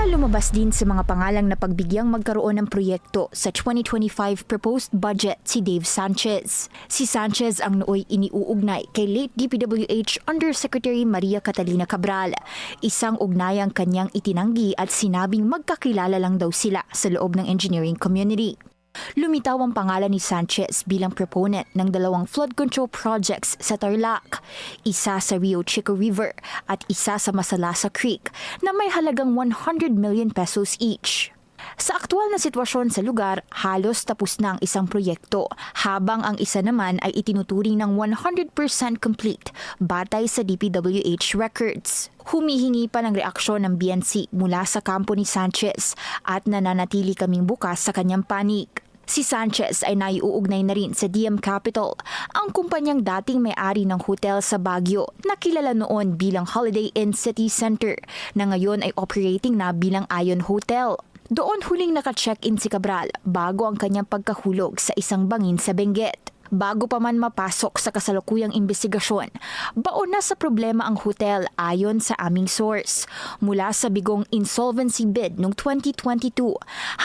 Tila lumabas din sa mga pangalang na pagbigyang magkaroon ng proyekto sa 2025 proposed budget si Dave Sanchez. Si Sanchez ang nooy iniuugnay kay late DPWH Undersecretary Maria Catalina Cabral. Isang ugnayang kanyang itinanggi at sinabing magkakilala lang daw sila sa loob ng engineering community. Lumitaw ang pangalan ni Sanchez bilang proponent ng 2 flood control projects sa Tarlac, isa sa Rio Chico River at isa sa Masalasa Creek na may halagang 100 million pesos each. Sa aktual na sitwasyon sa lugar, halos tapos na ang isang proyekto, habang ang isa naman ay itinuturing ng 100% complete batay sa DPWH records. Humihingi pa ng reaksyon ng BNC mula sa kampo ni Sanchez at nananatili kaming bukas sa kanyang panig. Si Sanchez ay naiuugnay na rin sa DM Capital, ang kumpanyang dating may-ari ng hotel sa Baguio na kilala noon bilang Holiday Inn City Center na ngayon ay operating na bilang Ion Hotel. Doon huling naka-check-in si Cabral bago ang kanyang pagkahulog sa isang bangin sa Benguet. Bago pa man mapasok sa kasalukuyang investigasyon, baon na sa problema ang hotel ayon sa aming source. Mula sa bigong insolvency bid noong 2022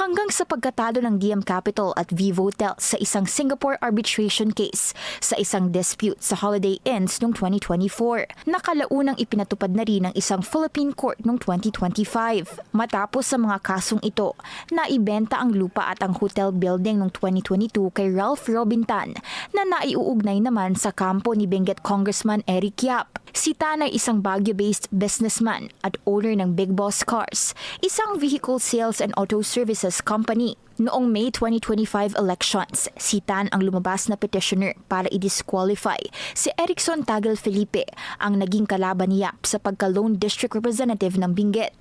hanggang sa pagkatalo ng DM Capital at Vivotel sa isang Singapore arbitration case sa isang dispute sa Holiday Inns noong 2024. Nakalaunang ipinatupad na rin ng isang Philippine court noong 2025. Matapos sa mga kasong ito, naibenta ang lupa at ang hotel building noong 2022 kay Ralph Robintan na naiuugnay naman sa kampo ni Benguet Congressman Eric Yap. Si Tan ay isang Baguio-based businessman at owner ng Big Boss Cars, isang vehicle sales and auto services company. Noong May 2025 elections, si Tan ang lumabas na petitioner para i-disqualify si Erickson Tagal Felipe, ang naging kalaban ni Yap sa pagka-lone district representative ng Benguet.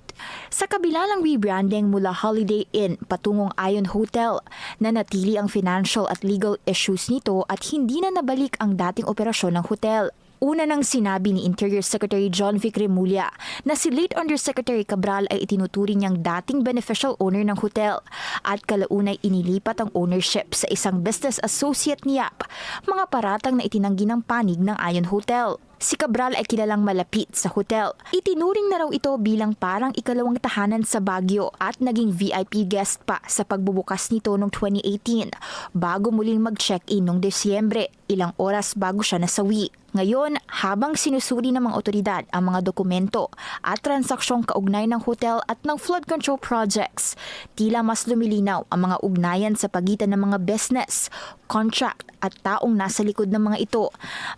Sa kabila ng rebranding mula Holiday Inn patungong Ion Hotel, nanatili ang financial at legal issues nito at hindi na nabalik ang dating operasyon ng hotel. Una nang sinabi ni Interior Secretary John Vic Remulla na si late Undersecretary Cabral ay itinuturing niyang dating beneficial owner ng hotel at kalaunay inilipat ang ownership sa isang business associate ni Yap, mga paratang na itinanggi ng panig ng Ion Hotel. Si Cabral ay kilalang malapit sa hotel. Itinuring na raw ito bilang parang ikalawang tahanan sa Baguio at naging VIP guest pa sa pagbubukas nito noong 2018 bago muling mag-check-in noong Desyembre, ilang oras bago siya nasawi. Ngayon, habang sinusuri ng mga otoridad ang mga dokumento at transaksyong kaugnay ng hotel at ng flood control projects, tila mas lumilinaw ang mga ugnayan sa pagitan ng mga business, contract at taong nasa likod ng mga ito.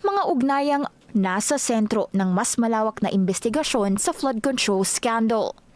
Mga ugnayang nasa sentro ng mas malawak na investigasyon sa flood control scandal.